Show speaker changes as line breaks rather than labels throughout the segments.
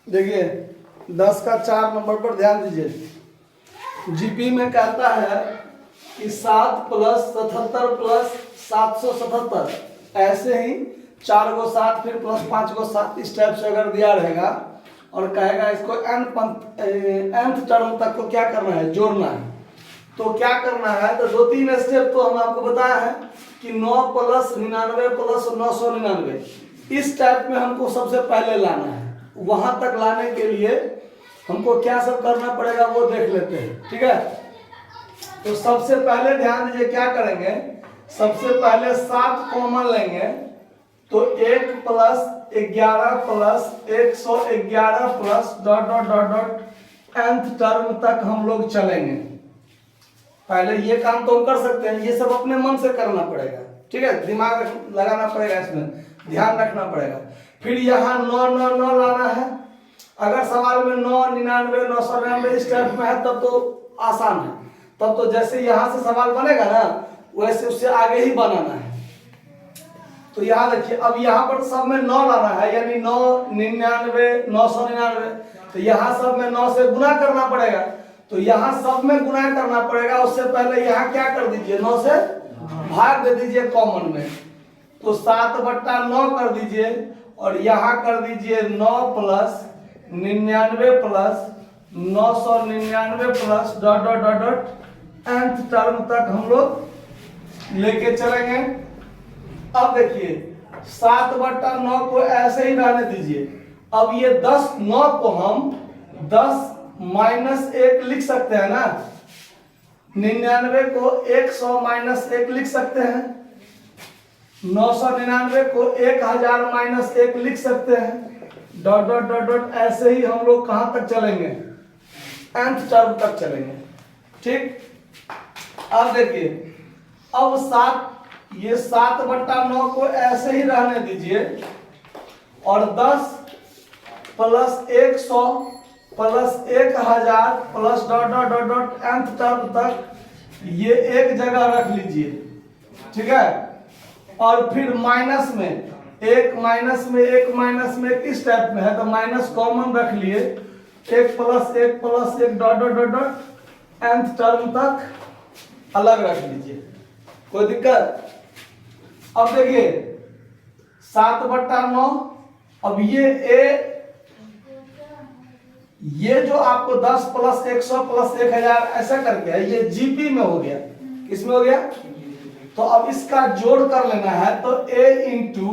देखिए 10 का 4 नंबर पर ध्यान दीजिए। जीपी में कहता है कि 7 प्लस 77 प्लस 777, ऐसे ही 4 को 7 फिर प्लस 5 को 7, इस टाइप से अगर दिया रहेगा और कहेगा इसको nth टर्म तक को क्या करना है, जोड़ना है। तो क्या करना है, तो 2-3 स्टेप तो हम आपको बताया है कि 9 प्लस 99 प्लस 999, इस टाइप में हमको सबसे पहले लाना है। वहां तक लाने के लिए हमको क्या सब करना पड़ेगा वो देख लेते हैं, ठीक है। तो सबसे पहले ध्यान दीजिए क्या करेंगे, सबसे पहले 7 कॉमन लेंगे तो 1 plus 11 plus 111 plus dot dot dot dot nth term तक हम लोग चलेंगे। पहले ये काम तो हम कर सकते हैं, ये सब अपने मन से करना पड़ेगा, ठीक है। दिमाग लगाना पड़ेगा, इसमें ध्यान रखना पड़ेगा। फिर यहाँ 9 लाना है। अगर सवाल में 9, 99, 999 इस टाइप में है तब तो आसान है, तब तो जैसे यहाँ से सवाल बनेगा ना वैसे उससे आगे ही बनाना है। तो यहाँ देखिए, अब यहाँ पर सब में 9 लाना है, यानी 9, 99, 999, तो यहाँ सब में 9 से गुना करना पड़ेगा। तो यहाँ सब में गुना करना पड़ेगा, उससे पहले यहाँ क्या कर दीजिए, 9 से भाग दे दीजिए कॉमन में, तो 7/9 कर दीजिए और यहाँ कर दीजिए 9 plus 99 plus 999 plus dot dot dot dot nth term तक हम लोग लेके चलेंगे। अब देखिए 7/9 को ऐसे ही रहने दीजिए। अब ये 9 को हम 10 माइनस 1 लिख सकते हैं ना, 99 को 100 माइनस 1 लिख सकते हैं, 999 को 1000 माइनस 1 लिख सकते हैं, डॉट डॉट डॉट डॉट ऐसे ही हम लोग कहां तक चलेंगे, nth टर्म तक चलेंगे, ठीक। अब देखिए, अब 7/9 को ऐसे ही रहने दीजिए और 10 plus 100 plus 1000 plus dot dot dot dot nth term तक ये एक जगह रख लीजिए, ठीक है। और फिर माइनस में 1 माइनस में 1 माइनस में किस टाइप में है, तो माइनस कॉमन रख लिए, 1 plus 1 plus 1 dot dot dot dot nth term तक अलग रख लीजिए, कोई दिक्कत। अब देखिए 7/9, अब ये जो आपको 10 प्लस 100 प्लस 1000 ऐसा करके है, ये जीपी में हो गया, किसमें हो गया। तो अब इसका जोड़ कर लेना है, तो a इंटू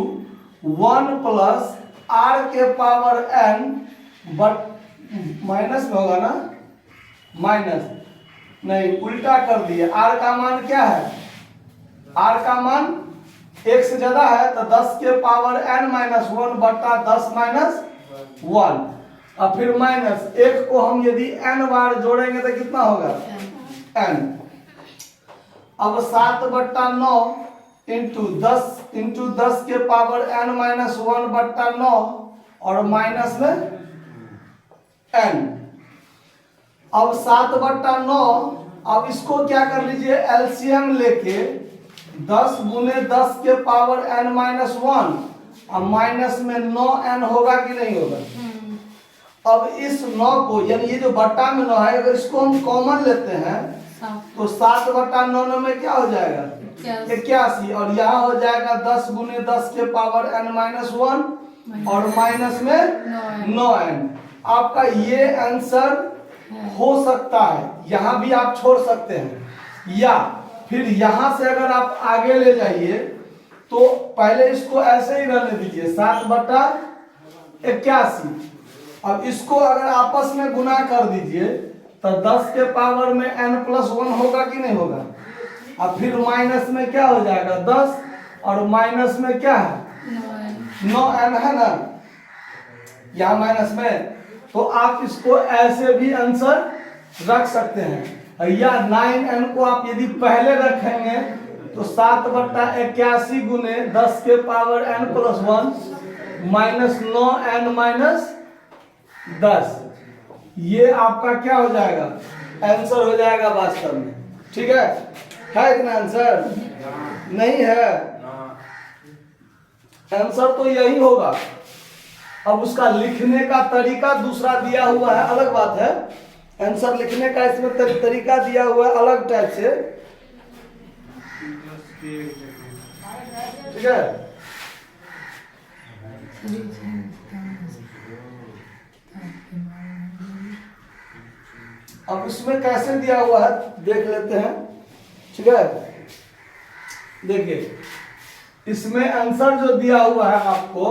1 प्लस r के पावर n, बट माइनस में होगा ना, माइनस नहीं उल्टा कर दिए। r का मान क्या है, r का मान 1 से ज्यादा है तो 10 के पावर n माइनस 1 बटा 10 माइनस 1, और फिर माइनस 1 को हम यदि n बार जोड़ेंगे तो कितना होगा, n। अब 7/9 इंटू 10 के पावर n माइनस 1 बट्टा 9 और माइनस में n। अब 7/9, अब इसको क्या कर लीजिए, एलसीएम लेके 10 गुने 10 के पावर n माइनस 1 और माइनस में 9n होगा कि नहीं होगा। अब इस 9 को, यानी ये जो बट्टा में 9 है, अगर इसको हम कॉमन लेते हैं तो 7/9 में क्या हो जाएगा, 81, और यहाँ हो जाएगा 10 गुने 10 के पावर n माइनस 1 और माइनस में 9n। आपका ये आंसर हो सकता है, यहाँ भी आप छोड़ सकते हैं, या फिर यहाँ से अगर आप आगे ले जाइए तो पहले इसको ऐसे ही रहने दीजिए 7/81। अब इसको अगर आपस में गुना कर दीजिए तो 10 के पावर में n प्लस 1 होगा कि नहीं होगा, और फिर माइनस में क्या हो जाएगा 10 और माइनस में क्या है 9n है ना, यहाँ माइनस में। तो आप इसको ऐसे भी आंसर रख सकते हैं, या 9n को आप यदि पहले रखेंगे तो 7/81 गुने 10 के power n plus 1 minus 9n minus 10, ये आपका क्या हो जाएगा, आंसर हो जाएगा वास्तव में, ठीक है इतना आंसर नहीं है, आंसर तो यही होगा। अब उसका लिखने का तरीका दूसरा दिया हुआ है, अलग बात है। आंसर लिखने का इसमें तरीका दिया हुआ है अलग टाइप से, ठीक है। अब इसमें कैसे दिया हुआ है देख लेते हैं, ठीक है। देखिए इसमें आंसर जो दिया हुआ है आपको,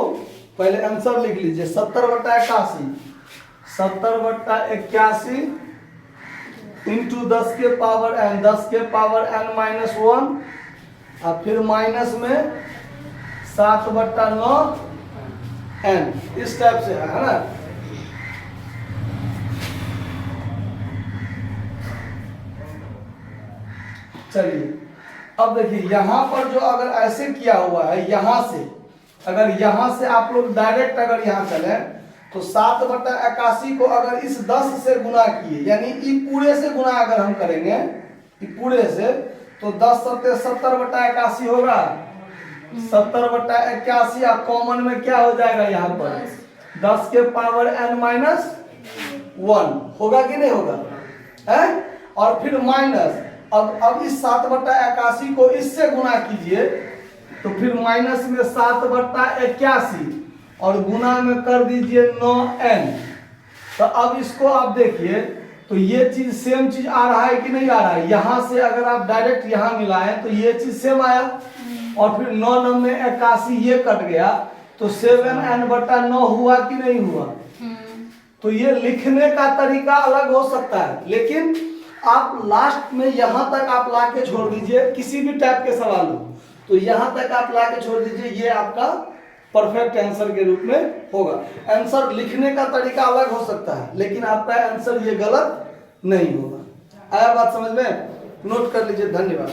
पहले आंसर लिख लीजिए 70/81, 70/81 इंटू 10 के पावर n, 10 के पावर n-1, और फिर माइनस में 7/9 n, इस टाइप से है ना। चलिए अब देखिए यहां पर जो अगर ऐसे किया हुआ है, यहां से अगर यहां से आप लोग डायरेक्ट अगर यहां चले तो 7/81 को अगर इस 10 से गुना किए, यानी ई पूरे से गुना अगर हम करेंगे ई पूरे से, तो 10 सत्ते 70/81 होगा। 70/81 आप कॉमन में क्या हो जाएगा यहाँ पर 10 के पावर n-1 होगा कि नहीं होगा, है। और फिर माइनस, अब इस 7/81 को इससे गुना कीजिए तो फिर माइनस में 7/81 और गुना में कर दीजिए 9n। तो अब इसको आप देखिए तो ये चीज सेम चीज आ रहा है कि नहीं आ रहा है। यहां से अगर आप डायरेक्ट यहां मिलाएं तो ये चीज सेम आया, और फिर 9 में 81 ये कट गया तो 7n/9 हुआ कि नहीं हुआ। तो ये लिखने का तरीका अलग हो सकता है, लेकिन आप लास्ट में यहां तक आप ला के छोड़ दीजिए, किसी भी टाइप के सवाल हो तो यहां तक आप ला के छोड़ दीजिए, ये आपका परफेक्ट आंसर के रूप में होगा। आंसर लिखने का तरीका अलग हो सकता है, लेकिन आपका आंसर ये गलत नहीं होगा। आया बात समझ में, नोट कर लीजिए। धन्यवाद।